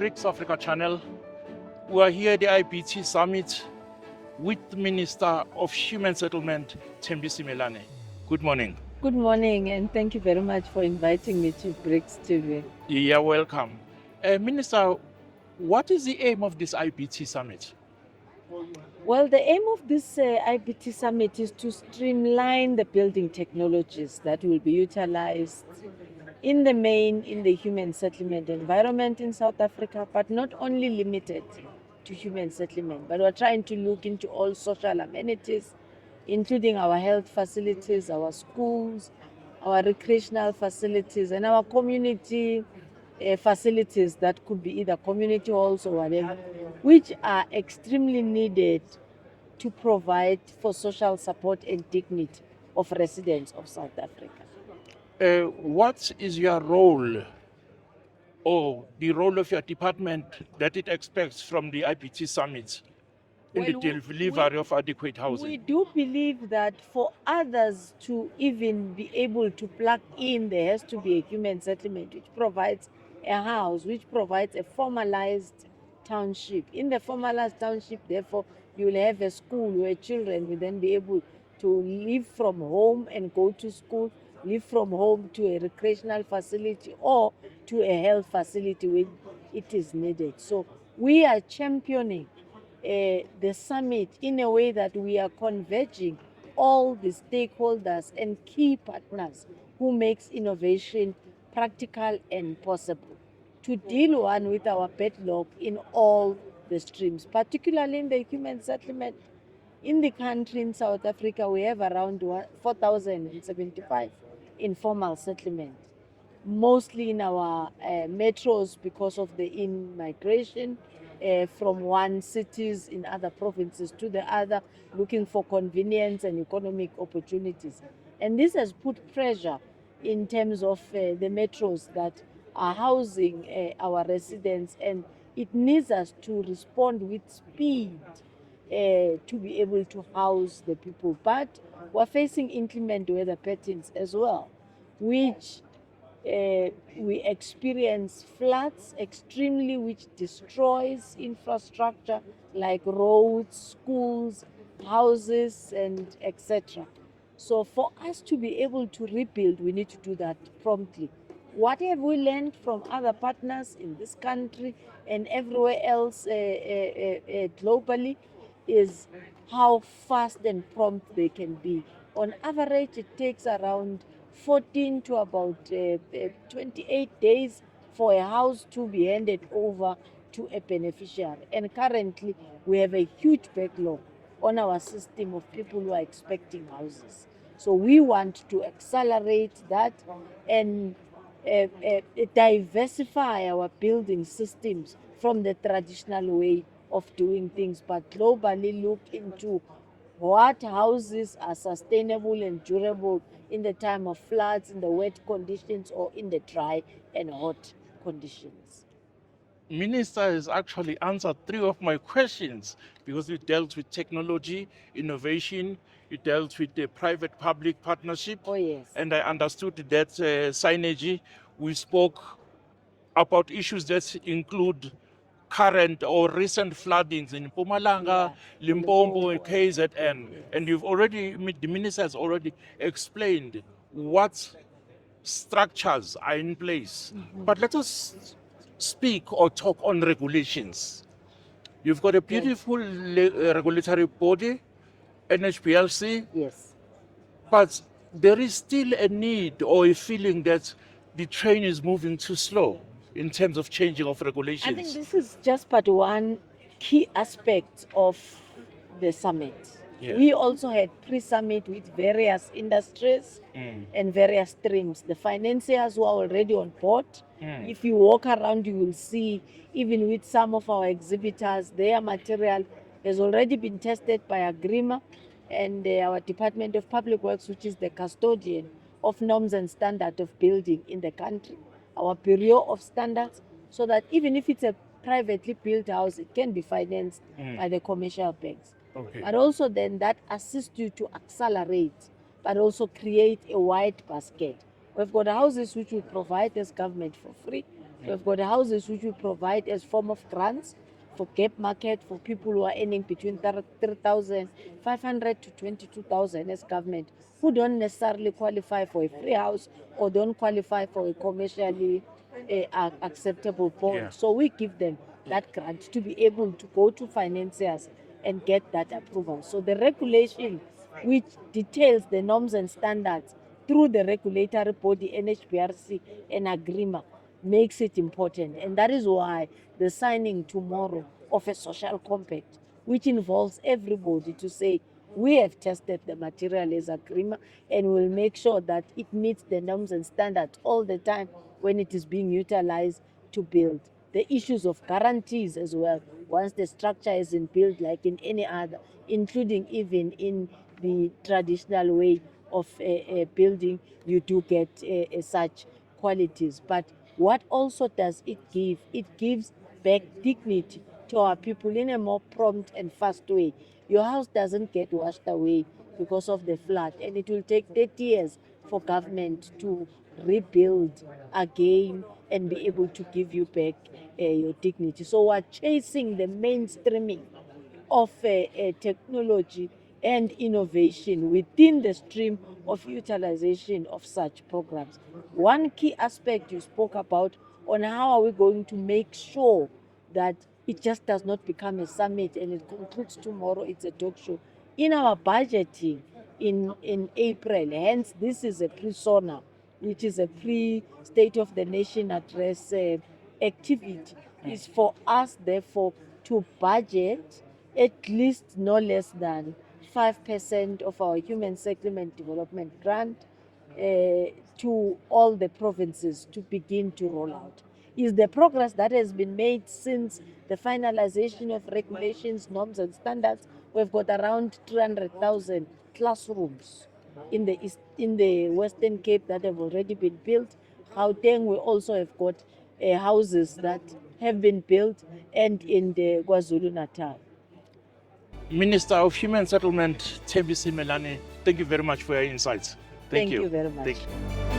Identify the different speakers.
Speaker 1: BRICS Africa Channel. We are here at the IBT Summit with the Minister of Human Settlement, Thembi Simelane. Good morning.
Speaker 2: Good morning, and thank you very much for inviting me to BRICS TV.
Speaker 1: You're welcome. Minister, what is the aim of this IBT Summit?
Speaker 2: Well, the aim of this IBT Summit is to streamline the building technologies that will be utilized in the main in the human settlement environment in South Africa, but not only limited to human settlement, but we're trying to look into all social amenities, including our health facilities, our schools, our recreational facilities, and our community facilities that could be either community halls or whatever, which are extremely needed to provide for social support and dignity of residents of South Africa.
Speaker 1: What is your role or the role of your department that it expects from the IBT Summit in the delivery of adequate housing?
Speaker 2: We do believe that for others to even be able to plug in, there has to be a human settlement which provides a house, which provides a formalized township. In the formalized township, therefore, you will have a school where children will then be able to live from home and go to school, live from home to a recreational facility or to a health facility when it is needed. So we are championing the summit in a way that we are converging all the stakeholders and key partners who makes innovation practical and possible to deal with our backlog in all the streams, particularly in the human settlement. In the country, in South Africa, we have around 4,075 informal settlements, mostly in our metros because of the in-migration from one cities in other provinces to the other, looking for convenience and economic opportunities. And this has put pressure in terms of the metros that are housing our residents, and it needs us to respond with speed to be able to house the people. But we're facing inclement weather patterns as well, which we experience floods extremely, which destroys infrastructure like roads, schools, houses, and etc. So for us to be able to rebuild, we need to do that promptly. What have we learned from other partners in this country and everywhere else globally is how fast and prompt they can be. On average, it takes around 14 to about 28 days for a house to be handed over to a beneficiary. And currently, we have a huge backlog on our system of people who are expecting houses. So we want to accelerate that and diversify our building systems from the traditional way of doing things, but globally look into what houses are sustainable and durable in the time of floods, in the wet conditions, or in the dry and hot conditions.
Speaker 1: Minister has actually answered 3 of my questions because we dealt with technology, innovation, we dealt with the private-public partnership.
Speaker 2: Oh, yes.
Speaker 1: And I understood that synergy. We spoke about issues that include current or recent floodings in Mpumalanga, Limpopo, and KZN. And the minister has already explained what structures are in place. But let us speak or talk on regulations. You've got a beautiful regulatory body, NHPLC.
Speaker 2: Yes.
Speaker 1: But there is still a need or a feeling that the train is moving too slow in terms of changing of regulations.
Speaker 2: I think this is just but one key aspect of the summit. Yeah. We also had pre-summit with various industries and various streams. The financiers who are already on board. If you walk around, you will see, even with some of our exhibitors, their material has already been tested by Agrima and our Department of Public Works, which is the custodian of norms and standards of building in the country, our Bureau of Standards, so that even if it's a privately built house, it can be financed by the commercial banks. Okay. But also then that assists you to accelerate, but also create a wide basket. We've got houses which we provide as government for free. We've got houses which we provide as form of grants for gap market for people who are earning between 3,500 to 22,000 as government, who don't necessarily qualify for a free house or don't qualify for a commercially acceptable bond.
Speaker 1: Yeah.
Speaker 2: So we give them that grant to be able to go to financiers and get that approval. So the regulation which details the norms and standards through the regulatory body NHBRC and AGRIMA makes it important. And that is why the signing tomorrow of a social compact, which involves everybody to say, we have tested the material as AGRIMA and will make sure that it meets the norms and standards all the time when it is being utilized to build. The issues of guarantees as well, once the structure isn't built like in any other, including even in the traditional way of building, you do get such qualities. But what also does it give? It gives back dignity to our people in a more prompt and fast way. Your house doesn't get washed away because of the flood, and it will take 30 years for government to rebuild again and be able to give you back your dignity. So we're chasing the mainstreaming of technology and innovation within the stream of utilization of such programs. One key aspect you spoke about on how are we going to make sure that it just does not become a summit and it concludes tomorrow, it's a talk show. In our budgeting in April, hence this is a pre-SONA, which is a pre-State of the Nation address activity, is for us therefore to budget at least no less than 5% of our human settlement development grant to all the provinces to begin to roll out. Is the progress that has been made since the finalization of regulations, norms, and standards. We've got around 300,000 classrooms in the Western Cape that have already been built. Gauteng, we also have got houses that have been built, and in the KwaZulu Natal.
Speaker 1: Minister of Human Settlement, Thembi Simelane, thank you very much for your insights.
Speaker 2: Thank you very much.
Speaker 1: Thank you.